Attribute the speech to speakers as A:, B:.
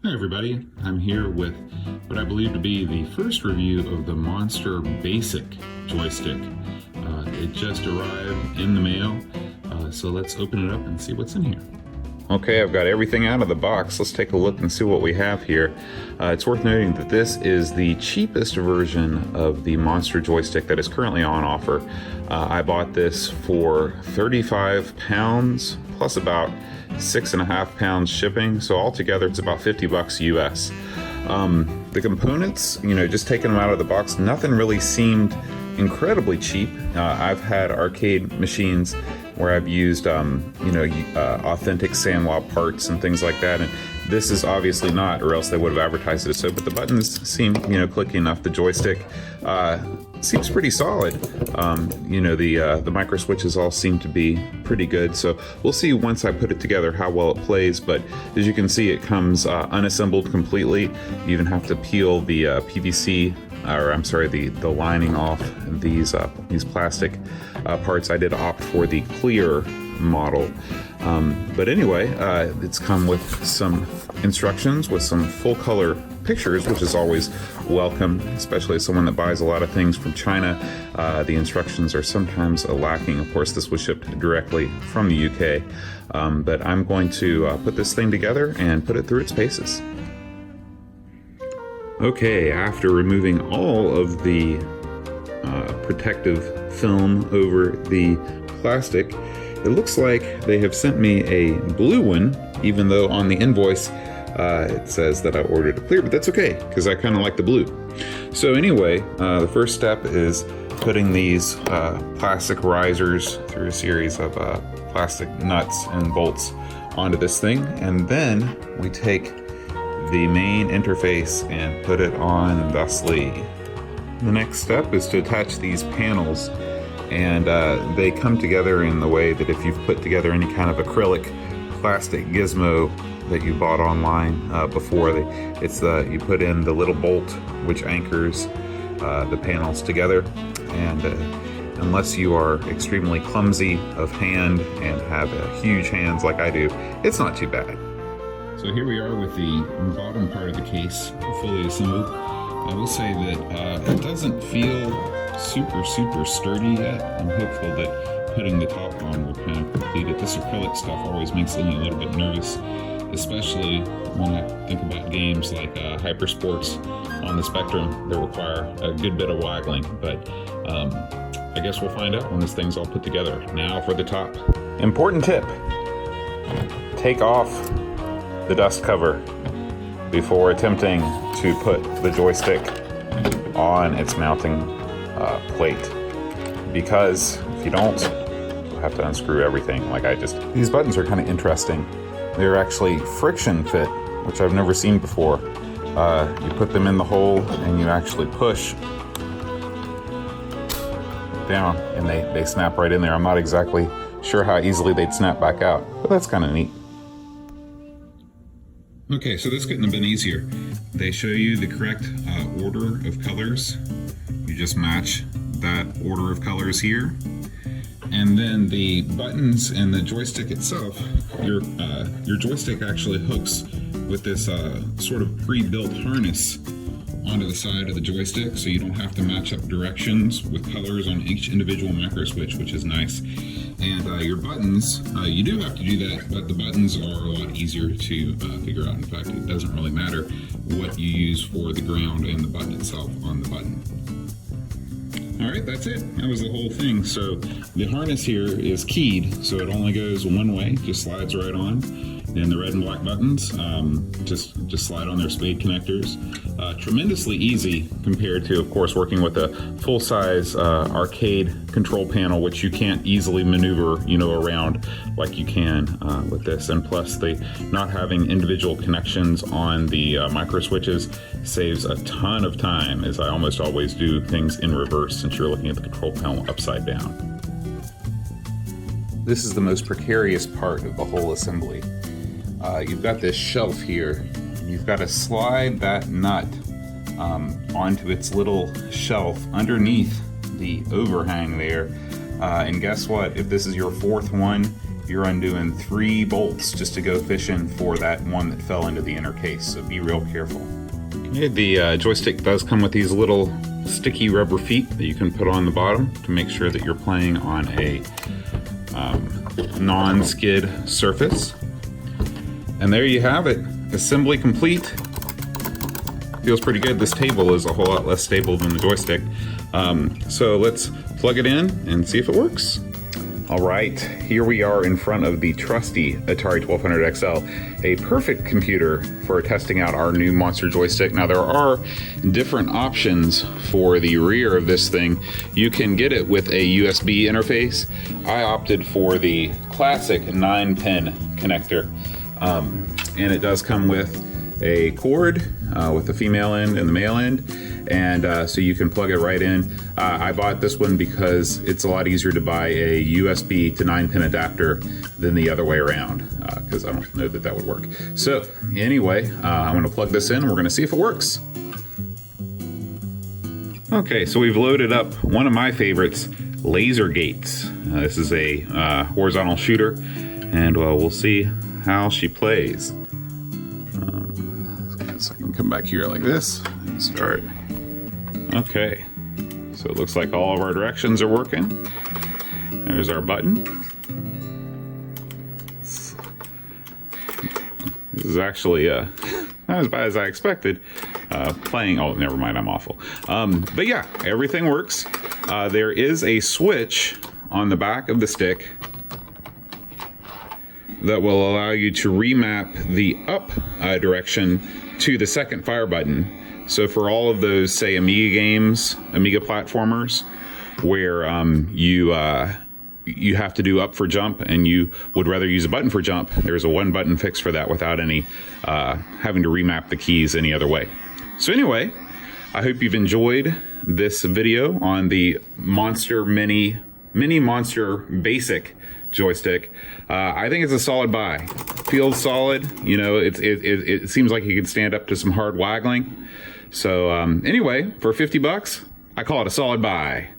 A: Hi everybody, I'm here with what I believe to be the first review of the Monster BASIC Joystick. It just arrived in the mail, so let's open it up and see what's in here. Okay, I've got everything out of the box. Let's take a look and see what we have here. It's worth noting that this is the cheapest version of the Monster Joystick that is currently on offer. I bought this for 35 pounds plus about 6.5 pounds shipping, so altogether it's about 50 bucks US. The components, just taking them out of the box, nothing really seemed incredibly cheap. I've had arcade machines where I've used authentic SandWop parts and things like that, and this is obviously not, or else they would have advertised it so. But the buttons seem clicky enough. The joystick seems pretty solid. The micro switches all seem to be pretty good, so we'll see once I put it together how well it plays. But as you can see, it comes unassembled completely. You even have to peel the PVC, or I'm sorry, the lining off these plastic parts. I did opt for the clear model, but anyway, it's come with some instructions with some full color pictures, which is always welcome, especially as someone that buys a lot of things from China. The instructions are sometimes lacking. Of course, this was shipped directly from the UK, but I'm going to put this thing together and put it through its paces. Okay, after removing all of the protective film over the plastic, it looks like they have sent me a blue one, even though on the invoice it says that I ordered a clear, but that's okay, because I kind of like the blue. So anyway, the first step is putting these plastic risers through a series of plastic nuts and bolts onto this thing, and then we take the main interface and put it on thusly. The next step is to attach these panels, and they come together in the way that if you've put together any kind of acrylic plastic gizmo that you bought online before, you put in the little bolt which anchors the panels together, and unless you are extremely clumsy of hand and have huge hands like I do, it's not too bad. So here we are with the bottom part of the case fully assembled. I will say that it doesn't feel super sturdy yet. I'm hopeful that putting the top on will kind of complete it. This acrylic stuff always makes me a little bit nervous, especially when I think about games like Hypersports on the Spectrum that require a good bit of waggling. But I guess we'll find out when this thing's all put together. Now for the top. Important tip: take off the dust cover before attempting to put the joystick on its mounting plate, because if you don't, you'll have to unscrew everything like I just. These buttons are kind of interesting. They're actually friction fit, which I've never seen before. You put them in the hole and you actually push down and they snap right in there. I'm not exactly sure how easily they'd snap back out, but that's kind of neat. Okay, so this couldn't have been easier. They show you the correct order of colors. You just match that order of colors here. And then the buttons and the joystick itself, your joystick actually hooks with this sort of pre-built harness onto the side of the joystick, so you don't have to match up directions with colors on each individual macro switch, which is nice. And your buttons, you do have to do that, but the buttons are a lot easier to figure out. In fact, it doesn't really matter what you use for the ground and the button itself on the button. All right, that's it. That was the whole thing. So the harness here is keyed, so it only goes one way, just slides right on. And the red and black buttons just slide on their spade connectors. Tremendously easy compared to, of course, working with a full-size arcade control panel, which you can't easily maneuver, around like you can with this. And plus, not having individual connections on the micro switches saves a ton of time, as I almost always do things in reverse since you're looking at the control panel upside down. This is the most precarious part of the whole assembly. You've got this shelf here. You've got to slide that nut onto its little shelf underneath the overhang there. And guess what? If this is your fourth one, you're undoing 3 bolts just to go fishing for that one that fell into the inner case, so be real careful. Okay, the joystick does come with these little sticky rubber feet that you can put on the bottom to make sure that you're playing on a non-skid surface. And there you have it, assembly complete. Feels pretty good. This table is a whole lot less stable than the joystick. So let's plug it in and see if it works. All right, here we are in front of the trusty Atari 1200 XL, a perfect computer for testing out our new Monster Joystick. Now there are different options for the rear of this thing. You can get it with a USB interface. I opted for the classic 9-pin connector, and it does come with a cord with the female end and the male end, and so you can plug it right in. I bought this one because it's a lot easier to buy a USB to 9-pin adapter than the other way around, because I don't know that that would work. So anyway, I'm going to plug this in and we're going to see if it works. Okay, so we've loaded up one of my favorites, Laser Gates. This is a horizontal shooter, and we'll see how she plays. So I can come back here like this and start. Okay, so it looks like all of our directions are working. There's our button. This is actually not as bad as I expected. Playing, oh, never mind, I'm awful. But yeah, everything works. There is a switch on the back of the stick that will allow you to remap the up direction to the second fire button. So for all of those, say, Amiga games, Amiga platformers, where you have to do up for jump and you would rather use a button for jump, there's a 1-button fix for that without any having to remap the keys any other way. So anyway, I hope you've enjoyed this video on the Mini Monster Basic Joystick. I think it's a solid buy. Feels solid. You know, it seems like it could stand up to some hard waggling. So anyway, for $50, I call it a solid buy.